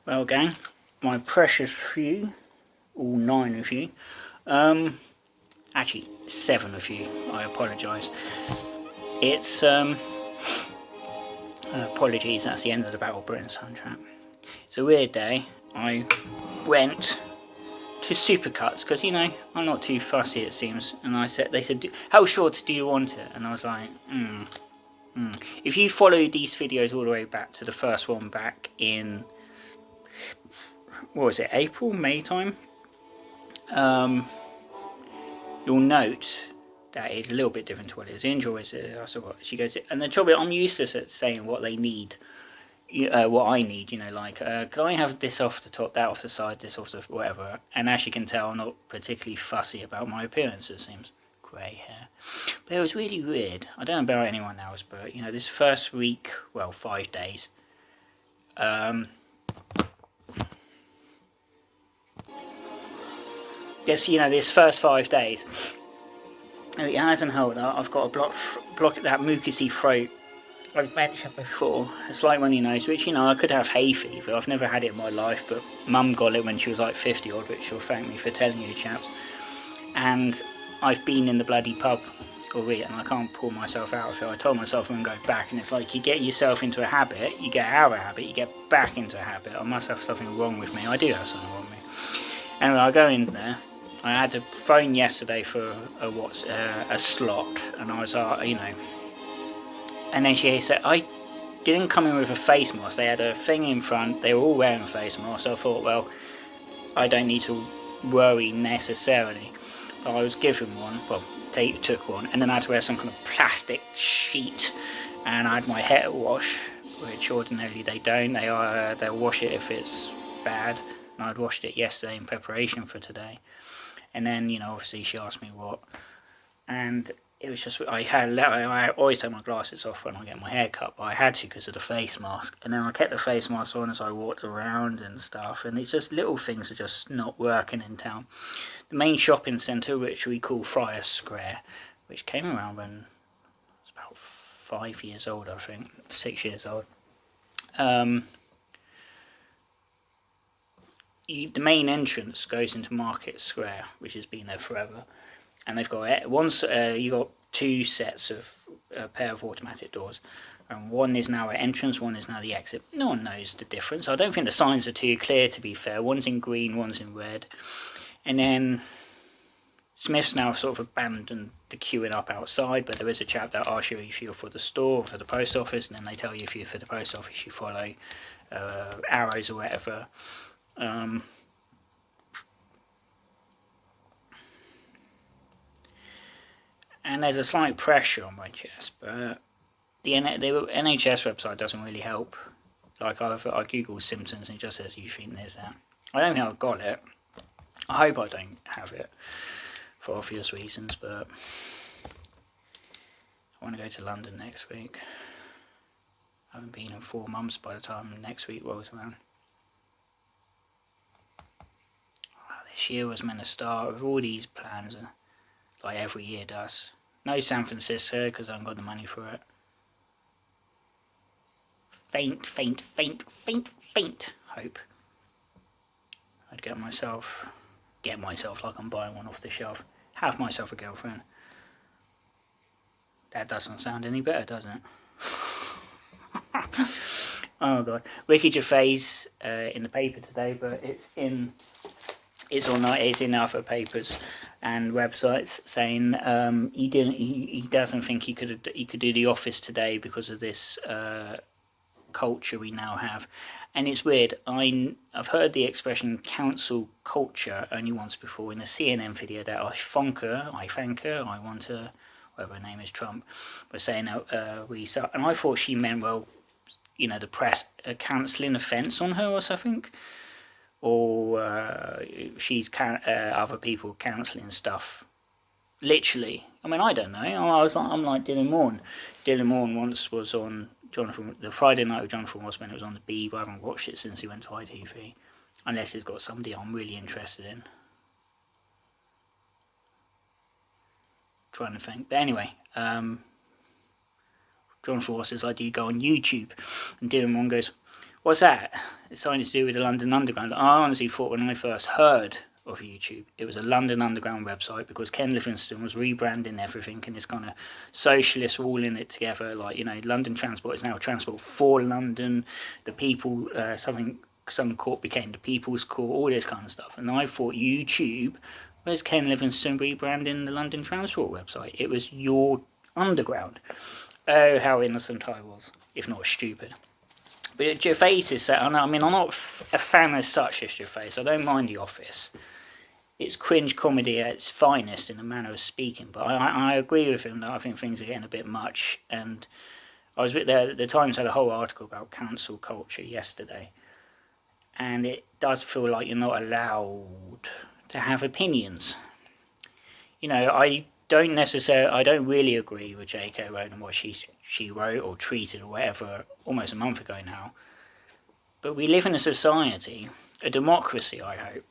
Well, gang, my precious few, all 9 of you, actually 7 of you, I apologise. It's, apologies, that's the end of the Battle Britain soundtrack. It's a weird day. I went to Supercuts, because, you know, I'm not too fussy, it seems, and they said, how short do you want it? And I was like, If you follow these videos all the way back to the first one back in, what was it, April, May time? You'll note that it's a little bit different to what it is. Enjoys it. I saw what she goes, and the trouble, I'm useless at saying what they need, what I need. You know, like, can I have this off the top, that off the side, this off the whatever? And as you can tell, I'm not particularly fussy about my appearance. It seems grey hair, but it was really weird. I don't know about anyone else, but you know, this first week, well, 5 days. Yes, you know, this first 5 days, it hasn't held. I've got a block that mucousy throat. I've mentioned before, a slight runny nose, which, you know, I could have hay fever. I've never had it in my life, but Mum got it when she was like 50 odd, which she'll thank me for telling you, chaps. And I've been in the bloody pub already, and I can't pull myself out of it. I told myself I'm going to go back, and it's like, you get yourself into a habit, you get out of a habit, you get back into a habit. I must have something wrong with me. I do have something wrong with me. Anyway, I go in there. I had to phone yesterday for a slot, and I was, you know, and then she said, I didn't come in with a face mask. They had a thing in front, they were all wearing face masks, so I thought, well, I don't need to worry necessarily. But I was given one, well, they took one, and then I had to wear some kind of plastic sheet, and I had my hair wash, which ordinarily they don't. They'll wash it if it's bad, and I'd washed it yesterday in preparation for today. And then, you know, obviously she asked me what, and it was just, I always take my glasses off when I get my hair cut, but I had to because of the face mask. And then I kept the face mask on as I walked around and stuff, and it's just little things are just not working in town. The main shopping centre, which we call Friars Square, which came around when I was about 5 years old, I think, 6 years old. The main entrance goes into Market Square, which has been there forever, and they've got you got 2 sets of a pair of automatic doors, and one is now an entrance, one is now the exit. No one knows the difference. I don't think the signs are too clear, to be fair. One's in green, one's in red, and then Smith's now sort of abandoned the queuing up outside, but there is a chap that asks you if you're for the store or for the post office, and then they tell you if you're for the post office, you follow arrows or whatever. And there's a slight pressure on my chest, but the NHS website doesn't really help. Like, I Google symptoms and it just says you think there's that. I don't think I've got it. I hope I don't have it for obvious reasons, but I want to go to London next week. I haven't been in 4 months by the time next week rolls around. This year was meant to start with all these plans, like every year does. No San Francisco, because I haven't got the money for it. Faint hope I'd get myself like I'm buying one off the shelf. Have myself a girlfriend. That doesn't sound any better, does it? Oh god. Ricky Gervais in the paper today, but it's in other papers and websites saying he doesn't think he could do The Office today because of this culture we now have. And it's weird, I've heard the expression cancel culture only once before in a CNN video that I want to, whatever her name is, Trump, was saying and I thought she meant, well, you know, the press cancelling offence on her or something, or she's other people cancelling stuff. Literally, I mean, I don't know. I'm like Dylan Morn. Dylan Morn once was on the Friday night with Jonathan Rossman. It was on the B, but I haven't watched it since he went to ITV, unless he's got somebody I'm really interested in. Trying to think, but anyway, Jonathan Ross says, I do go on YouTube, and Dylan Morn goes, What's that? It's something to do with the London Underground. I honestly thought when I first heard of YouTube, it was a London Underground website, because Ken Livingstone was rebranding everything and it's kind of socialists all in it together. Like, you know, London Transport is now Transport for London. The people, some court became the People's Court, all this kind of stuff. And I thought YouTube was Ken Livingstone rebranding the London Transport website. It was your underground. Oh, how innocent I was, if not stupid. But Gervais is that, I mean, I'm not a fan as such as Gervais. I don't mind The Office. It's cringe comedy at its finest in a manner of speaking. But I agree with him that I think things are getting a bit much. And I was there, the Times had a whole article about cancel culture yesterday. And it does feel like you're not allowed to have opinions. You know, I don't really agree with J.K. Rowling and what she wrote or tweeted or whatever almost a month ago now. But we live in a society, a democracy, I hope,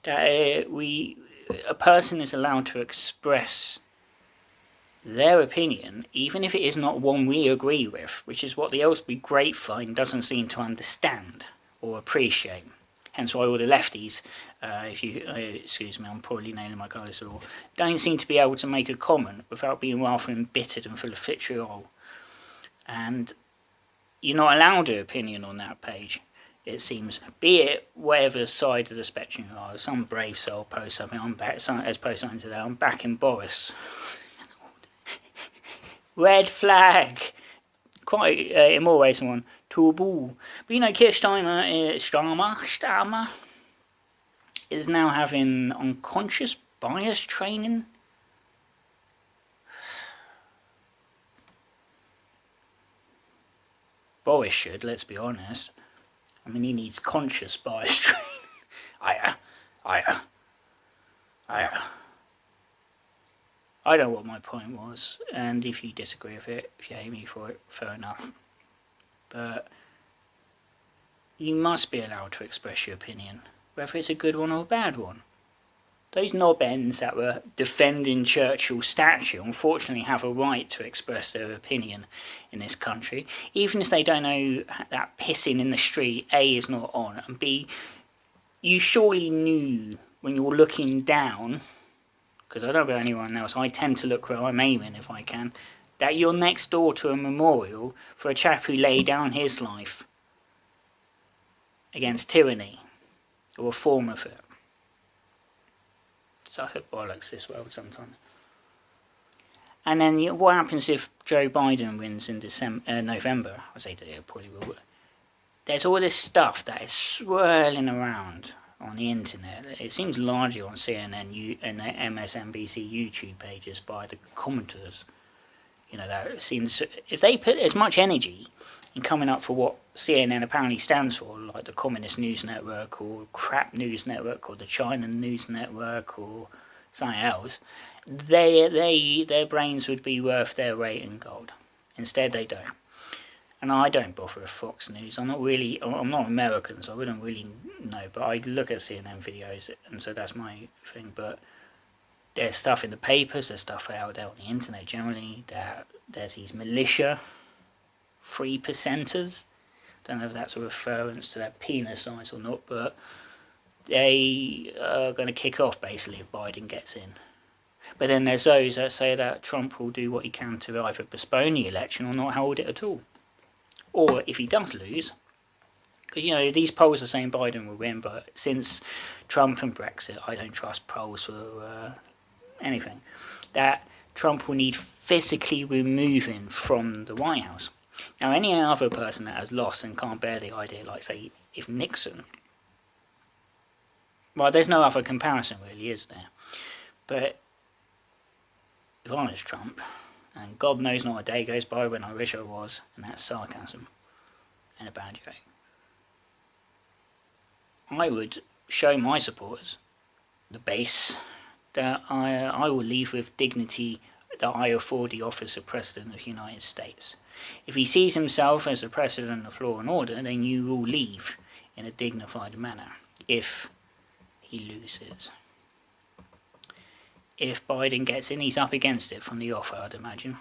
that a person is allowed to express their opinion, even if it is not one we agree with, which is what the Aylesbury grapevine doesn't seem to understand or appreciate. Hence why all the lefties, excuse me, I'm probably nailing my colours at all, don't seem to be able to make a comment without being rather embittered and full of vitriol. And you're not allowed an opinion on that page, it seems. Be it whatever side of the spectrum you are. Some brave soul posts something, I'm back, has posted something today, I'm backing Boris. Red flag. Quite, in more ways than one, to a ball. But you know, Keir Starmer is now having unconscious bias training. Boris should, let's be honest. I mean, he needs conscious bias training. I know what my point was, and if you disagree with it, if you hate me for it, fair enough. But you must be allowed to express your opinion, whether it's a good one or a bad one. Those knob ends that were defending Churchill's statue unfortunately have a right to express their opinion in this country, even if they don't know that pissing in the street, A, is not on, and B, you surely knew when you're looking down, because I don't know about anyone else, I tend to look where I'm aiming if I can, that you're next door to a memorial for a chap who laid down his life against tyranny, or a form of it. Such a bollocks, this world sometimes. And then what happens if Joe Biden wins in November? I say today, probably will. There's all this stuff that is swirling around on the internet. It seems largely on CNN and MSNBC YouTube pages by the commenters. You know, that it seems if they put as much energy in coming up for what CNN apparently stands for, like the Communist News Network or Crap News Network or the China News Network or something else, their brains would be worth their weight in gold. Instead, they don't. And I don't bother with Fox News. I'm not American, so I wouldn't really know. But I look at CNN videos, and so that's my thing. But there's stuff in the papers, there's stuff out there on the internet generally. There's these militia 3%ers. Don't know if that's a reference to their penis size or not, but they are going to kick off basically if Biden gets in. But then there's those that say that Trump will do what he can to either postpone the election or not hold it at all. Or if he does lose, because you know these polls are saying Biden will win, but since Trump and Brexit, I don't trust polls for anything. That Trump will need physically removing from the White House. Now, any other person that has lost and can't bear the idea, like say if Nixon, well, there's no other comparison really, is there? But if I was Trump, and God knows not a day goes by when I wish I was, and that's sarcasm and a bad joke, I would show my supporters, the base, that I will leave with dignity that I afford the office of President of the United States. If he sees himself as the President of law and order, then you will leave in a dignified manner if he loses. If Biden gets in, he's up against it from the offer, I'd imagine.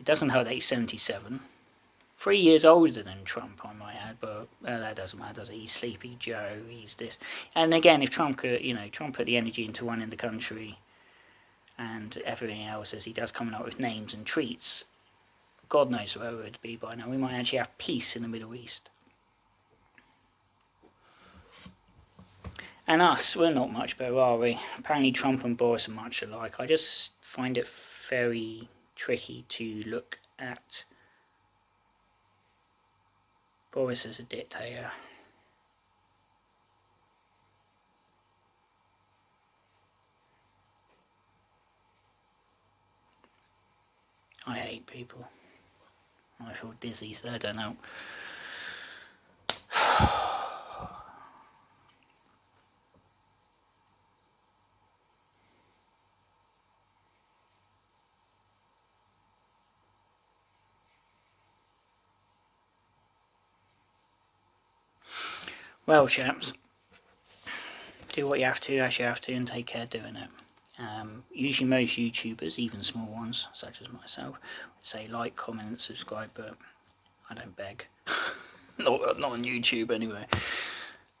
It doesn't hurt that he's 77. 3 years older than Trump, I might add, but that doesn't matter, does it? He's Sleepy Joe, he's this. And again, if Trump could, Trump put the energy into running the country and everything else as he does, coming up with names and treats, God knows where it would be by now. We might actually have peace in the Middle East. And us, we're not much better, are we? Apparently Trump and Boris are much alike. I just find it very tricky to look at Boris as a dictator. I hate people. I feel dizzy, so I don't know. Well, chaps, do what you have to, as you have to, and take care doing it. Usually most YouTubers, even small ones, such as myself, say like, comment, and subscribe, but I don't beg. not on YouTube anyway.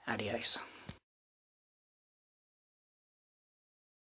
Adios.